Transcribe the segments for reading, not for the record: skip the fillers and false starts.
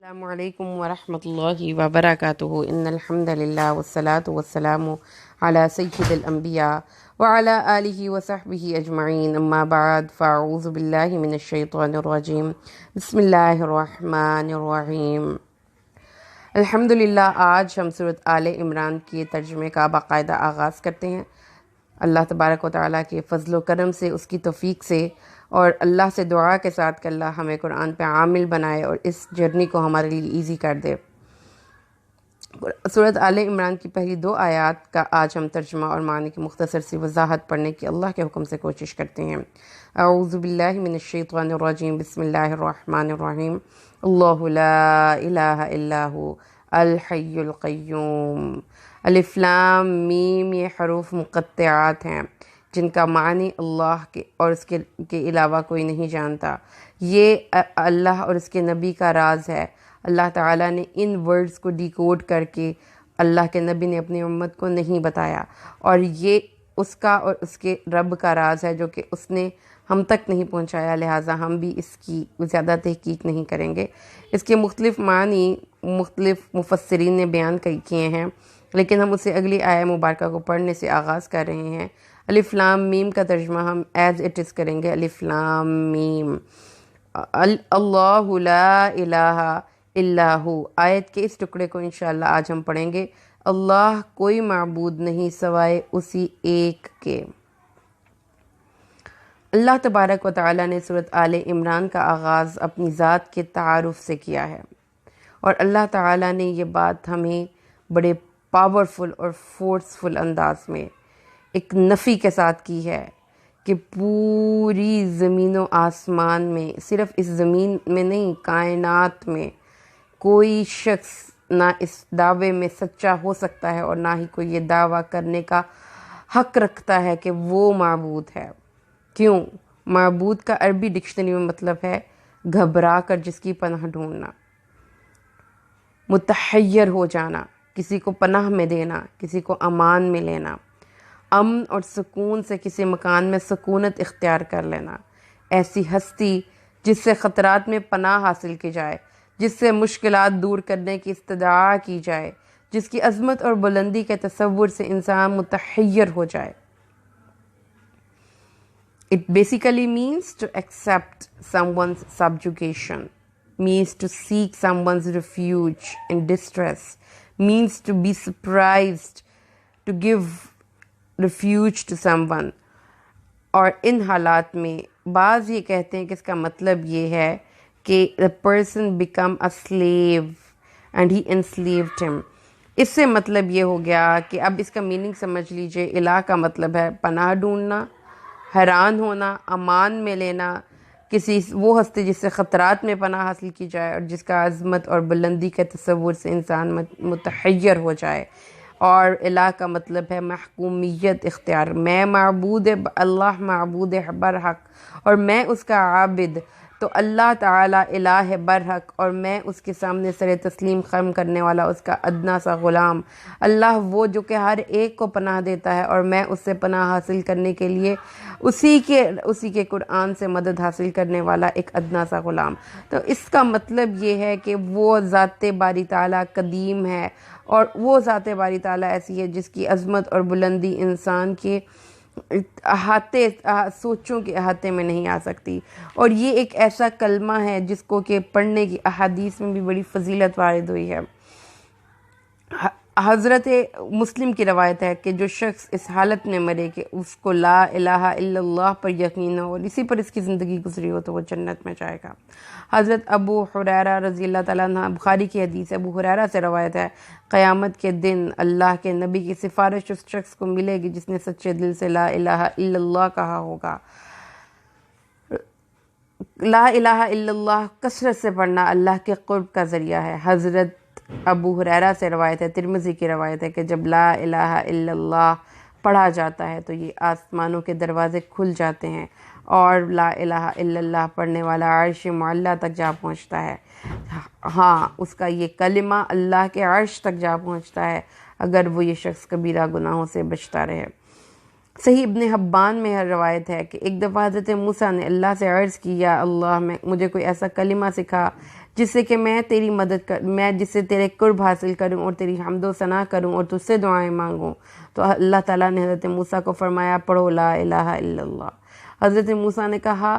السلام علیکم ورحمۃ اللہ وبرکاتہ ان الحمد للہ والصلاة والسلام علی سید الانبیاء وعلی آلہ وصحبہ اجمعین اما بعد فاعوذ باللہ من الشیطان الرجیم بسم اللہ الرحمن الرحیم الحمدللہ۔ آج ہم سورۃ آل عمران کے ترجمے کا باقاعدہ آغاز کرتے ہیں۔ اللہ تبارک و تعالیٰ کے فضل و کرم سے، اس کی توفیق سے اور اللہ سے دعا کے ساتھ کہ اللہ ہمیں قرآن پہ عامل بنائے اور اس جرنی کو ہمارے لیے ایزی کر دے۔ سورۃ آل عمران کی پہلی 2 آیات کا آج ہم ترجمہ اور معنی کی مختصر سی وضاحت پڑھنے کی اللہ کے حکم سے کوشش کرتے ہیں۔ اعوذ باللہ من الشیطان الرجیم بسم اللہ الرحمن الرحیم۔ اللہ لا الہ الا ہو الحی القیوم۔ الف لام میم، یہ حروف مقطعات ہیں جن کا معنی اللہ کے اور اس کے علاوہ کوئی نہیں جانتا۔ یہ اللہ اور اس کے نبی کا راز ہے۔ اللہ تعالیٰ نے ان ورڈز کو ڈیکوڈ کر کے اللہ کے نبی نے اپنی امت کو نہیں بتایا، اور یہ اس کا اور اس کے رب کا راز ہے جو کہ اس نے ہم تک نہیں پہنچایا، لہٰذا ہم بھی اس کی زیادہ تحقیق نہیں کریں گے۔ اس کے مختلف معنی مختلف مفسرین نے بیان کیے ہیں، لیکن ہم اسے اگلی آیہ مبارکہ کو پڑھنے سے آغاز کر رہے ہیں۔ الف لام میم کا ترجمہ ہم ایز اٹ از کریں گے۔ الف لام میم، اللہ لا الہ الا ہو۔ آیت کے اس ٹکڑے کو انشاءاللہ آج ہم پڑھیں گے۔ اللہ کوئی معبود نہیں سوائے اسی ایک کے۔ اللہ تبارک و تعالیٰ نے سورۃ آل عمران کا آغاز اپنی ذات کے تعارف سے کیا ہے، اور اللہ تعالیٰ نے یہ بات ہمیں بڑے پاورفل اور فورسفل انداز میں ایک نفی کے ساتھ کی ہے کہ پوری زمین و آسمان میں، صرف اس زمین میں نہیں، کائنات میں کوئی شخص نہ اس دعوے میں سچا ہو سکتا ہے اور نہ ہی کوئی یہ دعویٰ کرنے کا حق رکھتا ہے کہ وہ معبود ہے۔ کیوں؟ معبود کا عربی ڈکشنری میں مطلب ہے گھبرا کر جس کی پناہ ڈھونڈنا، متحیر ہو جانا، کسی کو پناہ میں دینا، کسی کو امان میں لینا، امن اور سکون سے کسی مکان میں سکونت اختیار کر لینا۔ ایسی ہستی جس سے خطرات میں پناہ حاصل کی جائے، جس سے مشکلات دور کرنے کی استدعا کی جائے، جس کی عظمت اور بلندی کے تصور سے انسان متحیر ہو جائے۔ It basically means to accept someone's subjugation, means to seek someone's refuge in distress, means to be surprised, to give refuge to someone۔ اور ان حالات میں بعض یہ کہتے ہیں کہ اس کا مطلب یہ ہے کہ the person become a slave and he enslaved him۔ اس سے مطلب یہ ہو گیا کہ اب اس کا میننگ سمجھ لیجئے۔ الہ کا مطلب ہے پناہ ڈھونڈنا، حیران ہونا، امان میں لینا، کسی وہ ہستی جس سے خطرات میں پناہ حاصل کی جائے اور جس کا عظمت اور بلندی کے تصور سے انسان متحیر ہو جائے۔ اور الہ کا مطلب ہے محکومیت اختیار۔ میں معبود اللہ معبود برحق اور میں اس کا عابد، تو اللہ تعالیٰ الہ برحق اور میں اس کے سامنے سر تسلیم خم کرنے والا اس کا ادنا سا غلام۔ اللہ وہ جو کہ ہر ایک کو پناہ دیتا ہے، اور میں اس سے پناہ حاصل کرنے کے لیے اسی کے قرآن سے مدد حاصل کرنے والا ایک ادنا سا غلام۔ تو اس کا مطلب یہ ہے کہ وہ ذات باری تعالیٰ قدیم ہے، اور وہ ذات باری تعالیٰ ایسی ہے جس کی عظمت اور بلندی انسان کے سوچوں کے احاطے میں نہیں آ سکتی۔ اور یہ ایک ایسا کلمہ ہے جس کو کہ پڑھنے کی احادیث میں بھی بڑی فضیلت وارد ہوئی ہے۔ حضرت مسلم کی روایت ہے کہ جو شخص اس حالت میں مرے کہ اس کو لا الہ الا اللہ پر یقین ہو اور اسی پر اس کی زندگی گزری ہو تو وہ جنت میں جائے گا۔ حضرت ابو ہریرہ رضی اللہ تعالیٰ عنہ، بخاری کی حدیث ہے، ابو ہریرہ سے روایت ہے، قیامت کے دن اللہ کے نبی کی سفارش اس شخص کو ملے گی جس نے سچے دل سے لا الہ الا اللہ کہا ہوگا۔ لا الہ الا اللہ کثرت سے پڑھنا اللہ کے قرب کا ذریعہ ہے۔ حضرت ابو ہریرہ سے روایت ہے، ترمذی کی روایت ہے کہ جب لا الہ الا اللہ پڑھا جاتا ہے تو یہ آسمانوں کے دروازے کھل جاتے ہیں اور لا الہ الا اللہ پڑھنے والا عرش معلیٰ تک جا پہنچتا ہے۔ ہاں، اس کا یہ کلمہ اللہ کے عرش تک جا پہنچتا ہے اگر وہ یہ شخص کبیرہ گناہوں سے بچتا رہے۔ صحیح ابن حبان میں روایت ہے کہ ایک دفعہ حضرت موسیٰ نے اللہ سے عرض کی، یا اللہ، مجھے کوئی ایسا کلمہ سکھا جس سے کہ میں تیری مدد میں جس سے تیرے قرب حاصل کروں اور تیری حمد و ثنا کروں اور تجھ سے دعائیں مانگوں۔ تو اللہ تعالیٰ نے حضرت موسیٰ کو فرمایا پڑھو لا الہ الا اللہ۔ حضرت موسیٰ نے کہا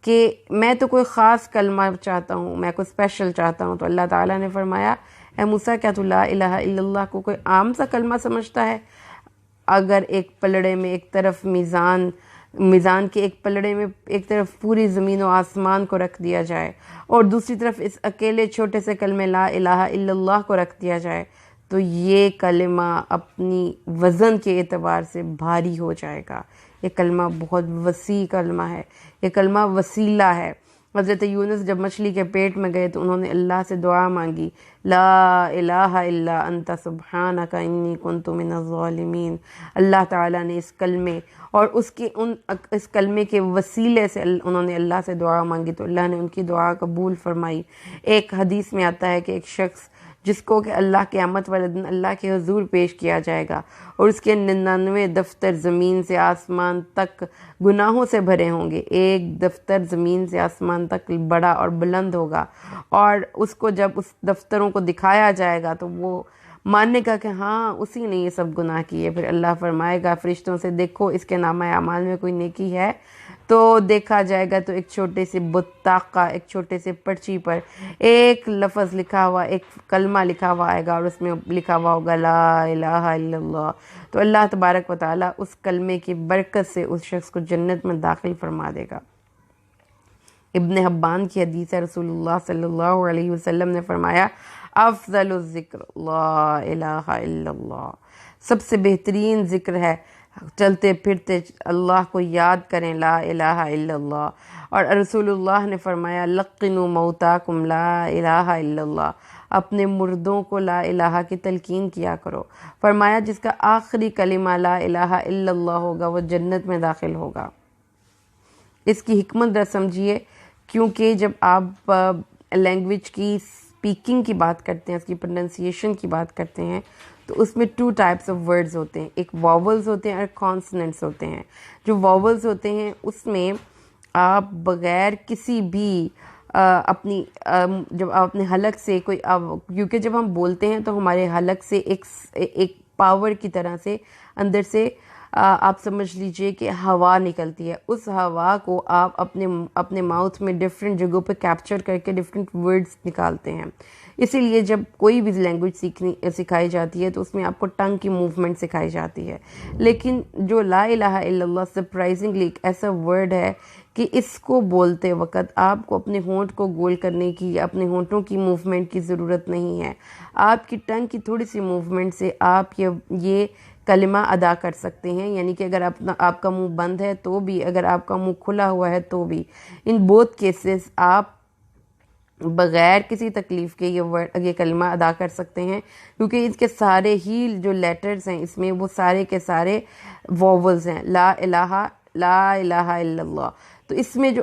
کہ میں تو کوئی خاص کلمہ چاہتا ہوں، میں کوئی اسپیشل چاہتا ہوں۔ تو اللہ تعالیٰ نے فرمایا اے موسیٰ کیا تو لا الہ الا اللہ کو کوئی عام سا کلمہ سمجھتا ہے؟ اگر ایک پلڑے میں ایک طرف میزان کے ایک پلڑے میں ایک طرف پوری زمین و آسمان کو رکھ دیا جائے اور دوسری طرف اس اکیلے چھوٹے سے کلمے لا الہ الا اللہ کو رکھ دیا جائے تو یہ کلمہ اپنی وزن کے اعتبار سے بھاری ہو جائے گا۔ یہ کلمہ بہت وسیع کلمہ ہے، یہ کلمہ وسیلہ ہے۔ حضرت یونس جب مچھلی کے پیٹ میں گئے تو انہوں نے اللہ سے دعا مانگی لا الہ الا انت سبحانک انی کنت من الظالمین۔ اللہ تعالیٰ نے اس کلمے اور اس کلمے کے وسیلے سے انہوں نے اللہ سے دعا مانگی تو اللہ نے ان کی دعا قبول فرمائی۔ ایک حدیث میں آتا ہے کہ ایک شخص جس کو کہ اللہ قیامت والے دن اللہ کے حضور پیش کیا جائے گا اور اس کے 99 دفتر زمین سے آسمان تک گناہوں سے بھرے ہوں گے، ایک دفتر زمین سے آسمان تک بڑا اور بلند ہوگا، اور اس کو جب اس دفتروں کو دکھایا جائے گا تو وہ ماننے کا کہ ہاں اسی نے یہ سب گناہ کیے۔ پھر اللہ فرمائے گا فرشتوں سے دیکھو اس کے نامہ اعمال میں کوئی نیکی ہے؟ تو دیکھا جائے گا تو ایک چھوٹے سے بطاقہ، ایک چھوٹے سے پرچی پر ایک لفظ لکھا ہوا، ایک کلمہ لکھا ہوا آئے گا اور اس میں لکھا ہوا ہوگا لا الہ الا اللہ۔ تو اللہ تبارک و تعالیٰ اس کلمے کی برکت سے اس شخص کو جنت میں داخل فرما دے گا۔ ابن حبان کی حدیث ہے، رسول اللہ صلی اللہ علیہ وسلم نے فرمایا افضل الذکر لا الہ الا اللہ، سب سے بہترین ذکر ہے چلتے پھرتے اللہ کو یاد کریں لا الہ الا اللہ۔ اور رسول اللہ نے فرمایا لقنوا موتاکم لا الہ الا اللہ، اپنے مردوں کو لا الہ کی تلقین کیا کرو۔ فرمایا جس کا آخری کلمہ لا الہ الا اللہ ہوگا وہ جنت میں داخل ہوگا۔ اس کی حکمت در سمجھیے، کیونکہ جب آپ لینگویج کی اسپیکنگ کی بات کرتے ہیں، اس کی پروننسیشن کی بات کرتے ہیں تو اس میں 2 ٹائپس آف ورڈز ہوتے ہیں، ایک واولز ہوتے ہیں اور کانسننٹس ہوتے ہیں۔ جو واولز ہوتے ہیں اس میں آپ بغیر کسی بھی اپنی جب آپ اپنے حلق سے کوئی کیونکہ جب ہم بولتے ہیں تو ہمارے حلق سے ایک پاور کی طرح سے اندر سے آپ سمجھ لیجئے کہ ہوا نکلتی ہے، اس ہوا کو آپ اپنے ماؤتھ میں ڈیفرنٹ جگہوں پہ کیپچر کر کے ڈیفرنٹ ورڈز نکالتے ہیں۔ اسی لیے جب کوئی بھی لینگویج سکھائی جاتی ہے تو اس میں آپ کو ٹنگ کی موومنٹ سکھائی جاتی ہے، لیکن جو لا الہ الا اللہ سرپرائزنگلی ایک ایسا ورڈ ہے کہ اس کو بولتے وقت آپ کو اپنے ہونٹ کو گول کرنے کی یا اپنے ہونٹوں کی موومنٹ کی ضرورت نہیں ہے، آپ کی ٹنگ کی تھوڑی سی موومنٹ سے آپ یہ کلمہ ادا کر سکتے ہیں، یعنی کہ اگر آپ کا منہ بند ہے تو بھی، اگر آپ کا منہ کھلا ہوا ہے تو بھی، ان بوتھ کیسز آپ بغیر کسی تکلیف کے یہ کلمہ ادا کر سکتے ہیں، کیونکہ اس کے سارے ہی جو لیٹرز ہیں اس میں وہ سارے کے سارے واولز ہیں، لا الہ الا اللہ۔ تو اس میں جو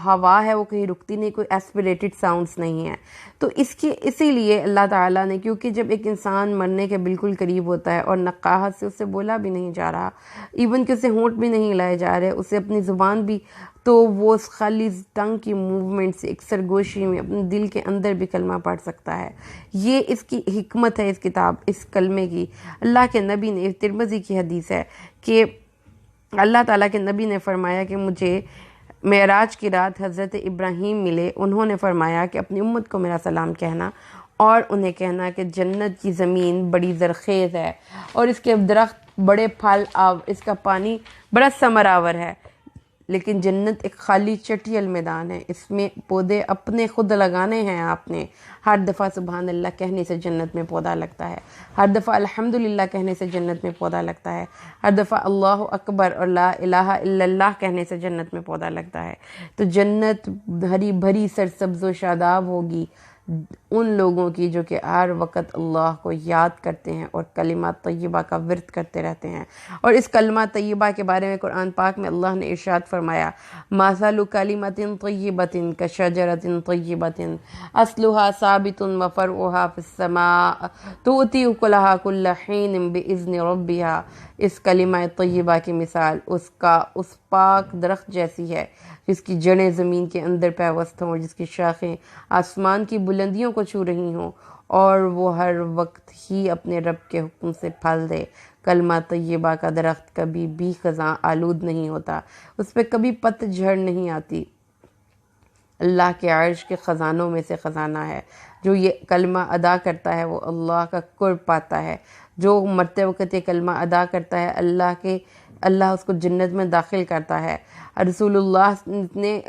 ہوا ہے وہ کہیں رکتی نہیں، کوئی ایسپریٹڈ ساؤنڈز نہیں ہے۔ تو اسی لیے اللہ تعالیٰ نے، کیونکہ جب ایک انسان مرنے کے بالکل قریب ہوتا ہے اور نقاہت سے اسے بولا بھی نہیں جا رہا، ایون کہ اسے ہونٹ بھی نہیں ہلائے جا رہے، اسے اپنی زبان بھی، تو وہ خالی ٹنگ کی موومنٹ سے ایک سرگوشی میں اپنے دل کے اندر بھی کلمہ پڑھ سکتا ہے۔ یہ اس کی حکمت ہے، اس کلمے کی۔ اللہ کے نبی نے، ترمذی کی حدیث ہے کہ اللہ تعالیٰ کے نبی نے فرمایا کہ مجھے معراج کی رات حضرت ابراہیم ملے، انہوں نے فرمایا کہ اپنی امت کو میرا سلام کہنا اور انہیں کہنا کہ جنت کی زمین بڑی زرخیز ہے اور اس کے درخت بڑے پھل اس کا پانی بڑا ثمر آور ہے، لیکن جنت ایک خالی چٹیل میدان ہے، اس میں پودے اپنے خود لگانے ہیں آپ نے۔ ہر دفعہ سبحان اللہ کہنے سے جنت میں پودا لگتا ہے، ہر دفعہ الحمدللہ کہنے سے جنت میں پودا لگتا ہے، ہر دفعہ اللہ اکبر اور لا الہ الا اللہ کہنے سے جنت میں پودا لگتا ہے۔ تو جنت ہری بھری سرسبز و شاداب ہوگی ان لوگوں کی جو کہ ہر وقت اللہ کو یاد کرتے ہیں اور کلمہ طیبہ کا ورد کرتے رہتے ہیں۔ اور اس کلمہ طیبہ کے بارے میں قرآن پاک میں اللہ نے ارشاد فرمایا مَثَلُ كَلِمَةٍ طَيِّبَةٍ كَشَجَرَةٍ طَيِّبَةٍ أَصْلُهَا ثَابِتٌ وَفَرْعُهَا فِي السَّمَاءِ تُؤْتِي أُكُلَهَا كُلَّ حِينٍ بِإِذْنِ رَبِّهَا۔ اس کلمہ طیبہ کی مثال اس پاک درخت جیسی ہے جس کی جڑیں زمین کے اندر پیوست ہوں اور جس کی شاخیں آسمان کی بلندیوں کو چھو رہی ہوں، اور وہ ہر وقت ہی اپنے رب کے حکم سے پھل دے۔ کلمہ طیبہ کا درخت کبھی بھی خزاں آلود نہیں ہوتا، اس پہ کبھی پت جھڑ نہیں آتی۔ اللہ کے عرش کے خزانوں میں سے خزانہ ہے۔ جو یہ کلمہ ادا کرتا ہے وہ اللہ کا قرب پاتا ہے۔ جو مرتے وقت یہ کلمہ ادا کرتا ہے اللہ اس کو جنت میں داخل کرتا ہے۔ رسول اللہ نے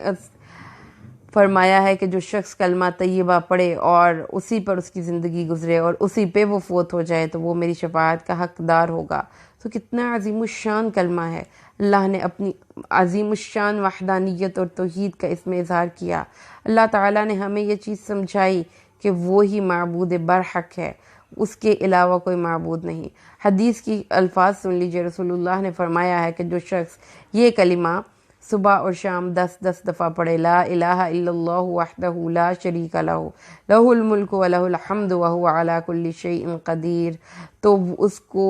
فرمایا ہے کہ جو شخص کلمہ طیبہ پڑھے اور اسی پر اس کی زندگی گزرے اور اسی پہ وہ فوت ہو جائے تو وہ میری شفاعت کا حقدار ہوگا۔ تو کتنا عظیم الشان کلمہ ہے۔ اللہ نے اپنی عظیم الشان وحدانیت اور توحید کا اس میں اظہار کیا۔ اللہ تعالیٰ نے ہمیں یہ چیز سمجھائی کہ وہی معبود برحق ہے، اس کے علاوہ کوئی معبود نہیں۔ حدیث کی الفاظ سن لیجئے، رسول اللہ نے فرمایا ہے کہ جو شخص یہ کلمہ صبح اور شام 10 دفعہ پڑھے، لا الہ الا اللہ وحدہ لا شریک لہ لہ الملک و لہ الحمد وہو علی کل شیء قدیر، تو اس کو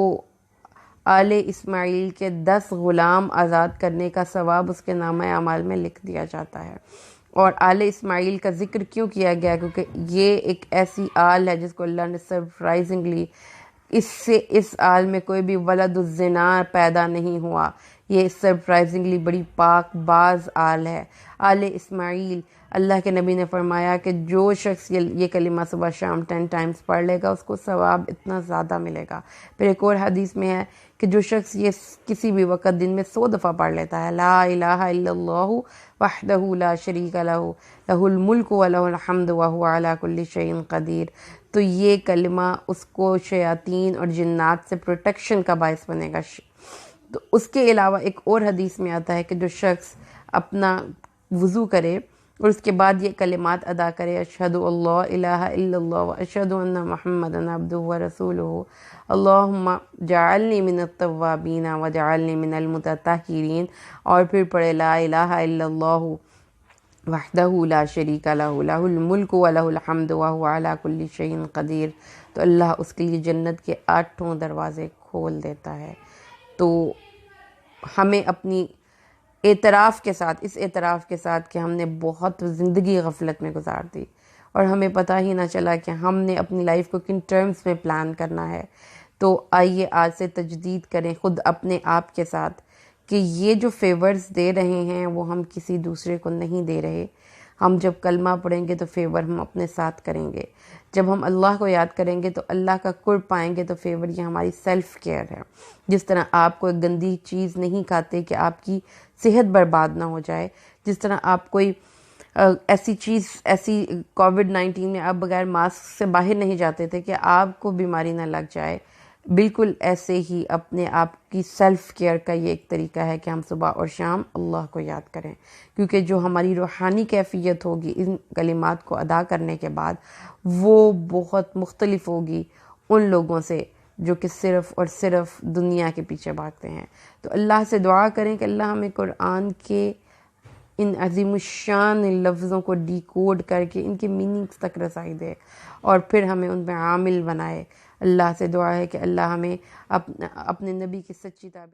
آل اسماعیل کے 10 غلام آزاد کرنے کا ثواب اس کے نامہ اعمال میں لکھ دیا جاتا ہے۔ اور آل اسماعیل کا ذکر کیوں کیا گیا؟ کیونکہ یہ ایک ایسی آل ہے جس کو اللہ نے سرپرائزنگلی اس آل میں کوئی بھی ولد الزنا پیدا نہیں ہوا۔ یہ سرپرائزنگلی بڑی پاک باز آل ہے۔ آل اسماعیل، اللہ کے نبی نے فرمایا کہ جو شخص یہ کلمہ صبح شام 10 ٹائمز پڑھ لے گا اس کو ثواب اتنا زیادہ ملے گا۔ پھر ایک اور حدیث میں ہے کہ جو شخص یہ کسی بھی وقت دن میں 100 دفعہ پڑھ لیتا ہے، لا الہ الا اللہ وحدہ لا شریک لہ لہ الملک و لہ الحمد وہو علی کل شیء قدیر، تو یہ کلمہ اس کو شیاطین اور جنات سے پروٹیکشن کا باعث بنے گا۔ تو اس کے علاوہ ایک اور حدیث میں آتا ہے کہ جو شخص اپنا وضو کرے اور اس کے بعد یہ کلمات ادا کرے، اشہد اللہ الہ الا اللہ و اشہد ان محمدا عبدہ و رسولہ، اللہم جعلنی من التوابین و جعلنی من المتطہرین، اور پھر پڑھے لا الہ الا اللہ وحدہ لا شریک لہ لہ الملک و لہ الحمد وہو علی کل شیء قدیر، تو اللہ اس کے لیے جنت کے 8 دروازے کھول دیتا ہے۔ تو ہمیں اپنی اعتراف کے ساتھ، اس اعتراف کے ساتھ کہ ہم نے بہت زندگی غفلت میں گزار دی اور ہمیں پتہ ہی نہ چلا کہ ہم نے اپنی لائف کو کن ٹرمز میں پلان کرنا ہے، تو آئیے آج سے تجدید کریں خود اپنے آپ کے ساتھ کہ یہ جو فیورز دے رہے ہیں وہ ہم کسی دوسرے کو نہیں دے رہے۔ ہم جب کلمہ پڑھیں گے تو فیور ہم اپنے ساتھ کریں گے، جب ہم اللہ کو یاد کریں گے تو اللہ کا قرب پائیں گے، تو فیور یہ ہماری سیلف کیئر ہے۔ جس طرح آپ کوئی گندی چیز نہیں کھاتے کہ آپ کی صحت برباد نہ ہو جائے، جس طرح آپ کوئی ایسی کووڈ-19 میں آپ بغیر ماسک سے باہر نہیں جاتے تھے کہ آپ کو بیماری نہ لگ جائے، بالکل ایسے ہی اپنے آپ کی سیلف کیئر کا یہ ایک طریقہ ہے کہ ہم صبح اور شام اللہ کو یاد کریں، کیونکہ جو ہماری روحانی کیفیت ہوگی ان کلمات کو ادا کرنے کے بعد وہ بہت مختلف ہوگی ان لوگوں سے جو کہ صرف اور صرف دنیا کے پیچھے بھاگتے ہیں۔ تو اللہ سے دعا کریں کہ اللہ ہمیں قرآن کے ان عظیم الشان لفظوں کو ڈی کوڈ کر کے ان کے میننگز تک رسائی دے اور پھر ہمیں ان پہ عامل بنائے۔ اللہ سے دعا ہے کہ اللہ ہمیں اپنے نبی کی سچی تعبیر